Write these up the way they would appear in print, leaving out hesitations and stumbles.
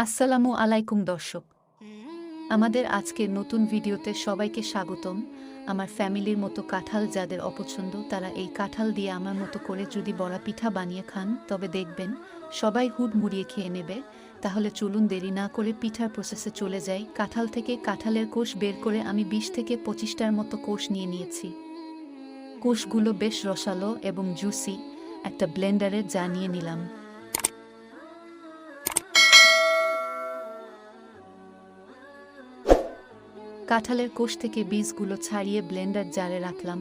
আসসালামু আলাইকুম দর্শক, আমাদের আজকের নতুন ভিডিওতে সবাইকে স্বাগতম। আমার ফ্যামিলির মতো কাঁঠাল যাদের অপছন্দ তারা এই কাঁঠাল দিয়ে আমার মতো করে যদি বড়া পিঠা বানিয়ে খান তবে দেখবেন সবাই হুড মুড়িয়ে খেয়ে নেবে। তাহলে চলুন দেরি না করে পিঠার প্রসেসে চলে যাই। কাঁঠাল থেকে কাঁঠালের কোষ বের করে আমি ২০ থেকে ২৫টার মতো কোষ নিয়ে নিয়েছি। কোষগুলো বেশ রসালো এবং জুসি। একটা ব্লেন্ডারে যা নিয়ে নিলাম। কাঁঠালের কোষ থেকে বীজগুলো ছাড়িয়ে ব্লেন্ডার জারে রাখলাম।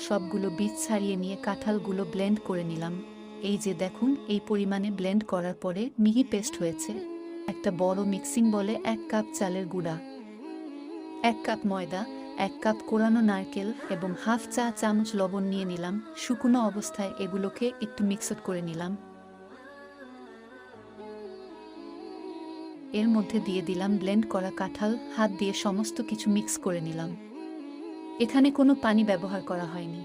সবগুলো বীজ ছাড়িয়ে নিয়ে কাঁঠালগুলো ব্লেন্ড করে নিলাম। এই যে দেখুন, এই পরিমাণে ব্লেন্ড করার পরে মিহি পেস্ট হয়েছে। একটা বড় মিক্সিং বলে ১ কাপ চালের গুঁড়া, ১ কাপ ময়দা, ১ কাপ কোরানো নারকেল এবং হাফ চা চামচ লবণ নিয়ে নিলাম। শুকনো অবস্থায় এগুলোকে একটু মিক্সড করে নিলাম। এর মধ্যে দিয়ে দিলাম ব্লেন্ড করা কাঁঠাল। হাত দিয়ে সমস্ত কিছু মিক্স করে নিলাম। এখানে কোনো পানি ব্যবহার করা হয়নি।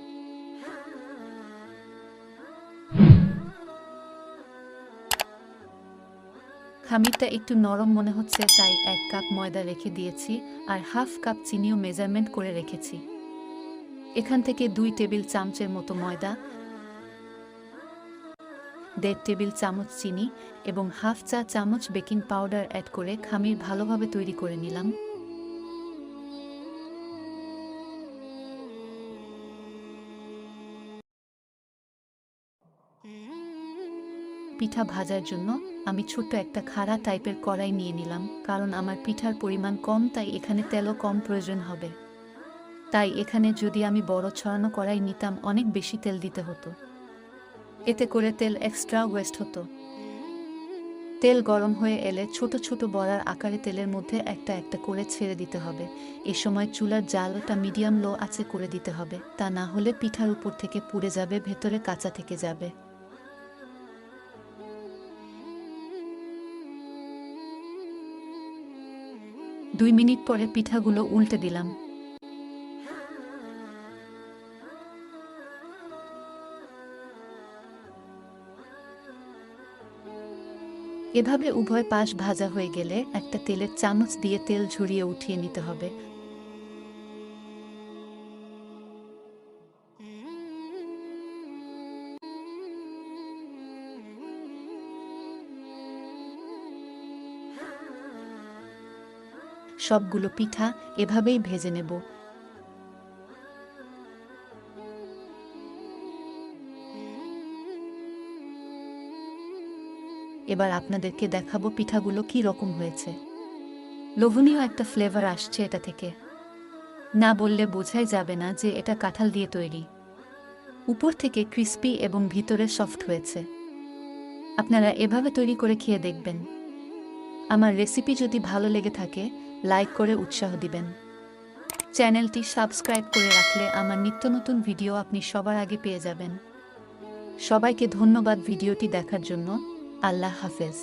খামিরটা একটু নরম মনে হচ্ছে, তাই ১ কাপ ময়দা রেখে দিয়েছি আর হাফ কাপ চিনিও মেজারমেন্ট করে রেখেছি। এখান থেকে ২ টেবিল চামচের মতো ময়দা, ১.৫ টেবিল চামচ চিনি এবং হাফ চা চামচ বেকিং পাউডার অ্যাড করে খামির ভালোভাবে তৈরি করে নিলাম। পিঠা ভাজার জন্য আমি ছোট্ট একটা খাড়া টাইপের কড়াই নিয়ে নিলাম, কারণ আমার পিঠার পরিমাণ কম, তাই এখানে তেলও কম প্রয়োজন হবে। তাই এখানে যদি আমি বড় ছড়ানো কড়াই নিতাম অনেক বেশি তেল দিতে হতো, এতে করে তেল এক্সট্রা ওয়েস্ট হতো। তেল গরম হয়ে এলে ছোট ছোট বড়ার আকারে তেলের মধ্যে একটা একটা করে ছেড়ে দিতে হবে। এ সময় চুলার জালটা মিডিয়াম লো আঁচে করে দিতে হবে, তা না হলে পিঠার উপর থেকে পুড়ে যাবে, ভেতরে কাঁচা থেকে যাবে। ২ মিনিট পরে পিঠাগুলো উল্টে দিলাম। এভাবে উভয় পাশ ভাজা হয়ে গেলে একটা তেলের চামচ দিয়ে তেল ঝরিয়ে উঠিয়ে নিতে হবে। সবগুলো পিঠা এভাবেই ভেজে নেব। এবার আপনাদেরকে দেখাবো পিঠাগুলো কি রকম হয়েছে। লোভনীয় একটা ফ্লেভার আসছে এটা থেকে, না বললে বোঝাই যাবে না যে এটা কাঁঠাল দিয়ে তৈরি। উপর থেকে ক্রিস্পি এবং ভিতরে সফট হয়েছে। আপনারা এভাবে তৈরি করে খেয়ে দেখবেন। আমার রেসিপি যদি ভালো লেগে থাকে লাইক করে উৎসাহ দিবেন। চ্যানেলটি সাবস্ক্রাইব করে রাখলে আমার নিত্য নতুন ভিডিও আপনি সবার আগে পেয়ে যাবেন। সবাইকে ধন্যবাদ ভিডিওটি দেখার জন্য। আল্লাহ হাফেজ।